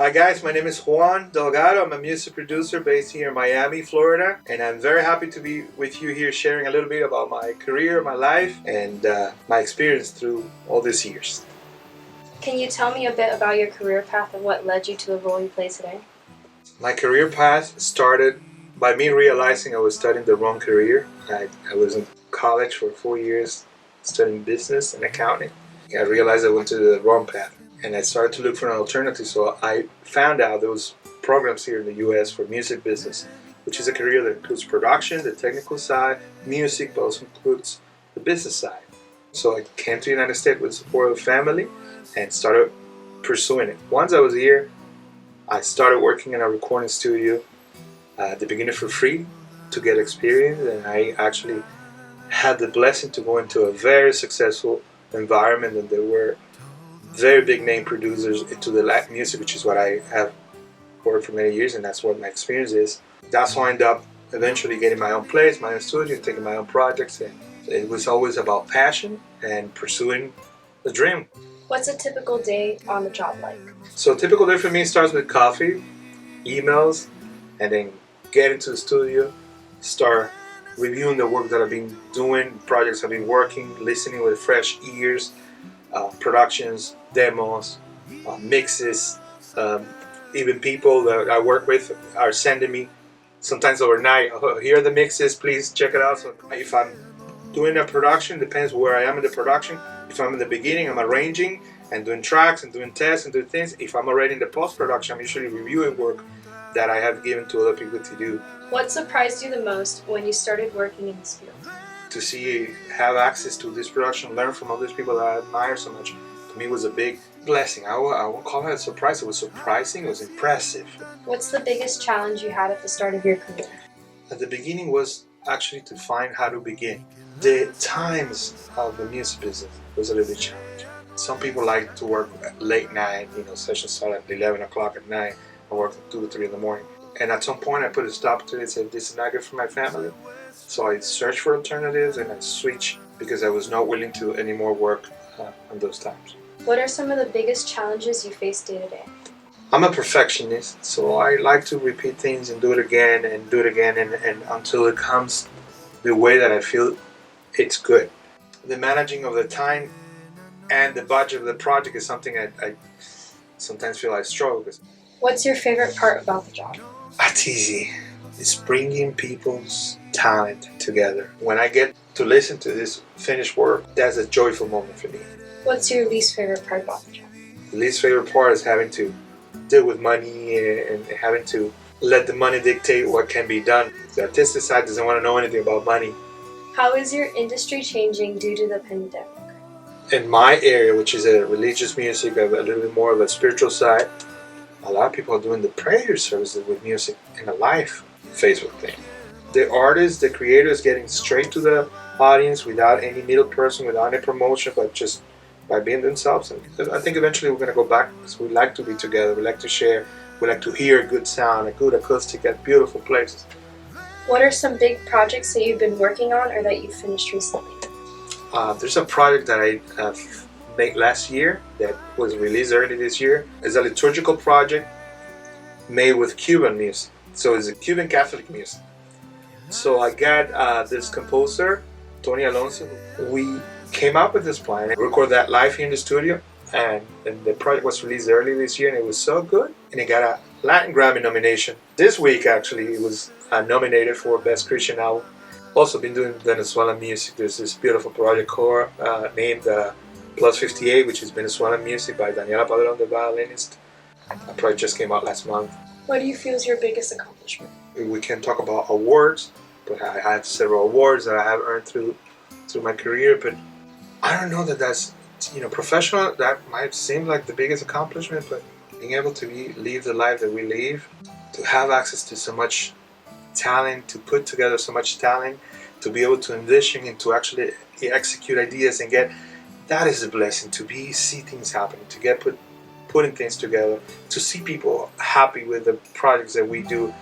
Hi guys, my name is Juan Delgado. I'm a music producer based here in Miami, Florida, and I'm very happy to be with you here sharing a little bit about my career, my life, and my experience through all these years. Can you tell me a bit about your career path and what led you to the role you play today? My career path started by me realizing I was studying the wrong career. I was in college for 4 years studying business and accounting. I realized I went to the wrong path, and I started to look for an alternative. So I found out there was programs here in the U.S. for music business, which is a career that includes production, the technical side, music, but also includes the business side. So I came to the United States with the support of family and started pursuing it. Once I was here, I started working in a recording studio at the beginning for free to get experience, and I actually had the blessing to go into a very successful environment, and there were very big name producers into the Latin music, which is what I have worked for many years, and that's what my experience is. That's how I ended up eventually getting my own place, my own studio, taking my own projects, and it was always about passion and pursuing the dream. What's a typical day on the job like? So a typical day for me starts with coffee, emails, and then get into the studio, start reviewing the work that I've been doing, projects I've been working, listening with fresh ears, productions, demos, mixes, even people that I work with are sending me sometimes overnight, oh, here are the mixes, please check it out. So if I'm doing a production, depends where I am in the production. If I'm in the beginning, I'm arranging and doing tracks and doing tests and doing things. If I'm already in the post-production, I'm usually reviewing work that I have given to other people to do. What surprised you the most when you started working in this field? To have access to this production, learn from all these people that I admire so much, to me was a big blessing. I won't call it a surprise. It was surprising. It was impressive. What's the biggest challenge you had at the start of your career? At the beginning was actually to find how to begin. The times of the music business was a little bit challenging. Some people like to work late night, sessions start at 11 o'clock at night and work at 2 or 3 in the morning. And at some point I put a stop to it and said, this is not good for my family. So I searched for alternatives and I switched because I was not willing to anymore work on those times. What are some of the biggest challenges you face day to day? I'm a perfectionist, so I like to repeat things and do it again and do it again and until it comes the way that I feel it's good. The managing of the time and the budget of the project is something I sometimes feel I struggle with. What's your favorite part about the job? It's easy. It's bringing people's talent together. When I get to listen to this finished work, that's a joyful moment for me. What's your least favorite part about the job? The least favorite part is having to deal with money and having to let the money dictate what can be done. The artistic side doesn't want to know anything about money. How is your industry changing due to the pandemic? In my area, which is a religious music, a little bit more of a spiritual side, a lot of people are doing the prayer services with music in a live Facebook thing. The artists, the creators getting straight to the audience without any middle person, without any promotion, but just by being themselves. And I think eventually we're going to go back because we like to be together, we like to share, we like to hear a good sound, a good acoustic at beautiful places. What are some big projects that you've been working on or that you finished recently? There's a project that I made last year that was released early this year. It's a liturgical project made with Cuban music. So it's a Cuban Catholic music. So I got this composer, Tony Alonso. We came up with this plan and recorded that live here in the studio. And the project was released early this year and it was so good. And it got a Latin Grammy nomination. This week actually it was nominated for Best Christian Album. Also been doing Venezuelan music. There's this beautiful project core named Plus 58, which is Venezuelan music by Daniela Padrón, the violinist. That project just came out last month. What do you feel is your biggest accomplishment? We can talk about awards, but I have several awards that I have earned through my career, but I don't know that that's, professional, that might seem like the biggest accomplishment, but being able to live the life that we live, to have access to so much talent, to put together so much talent, to be able to envision and to actually execute ideas and that is a blessing, to see things happening, to get putting things together, to see people happy with the projects that we do.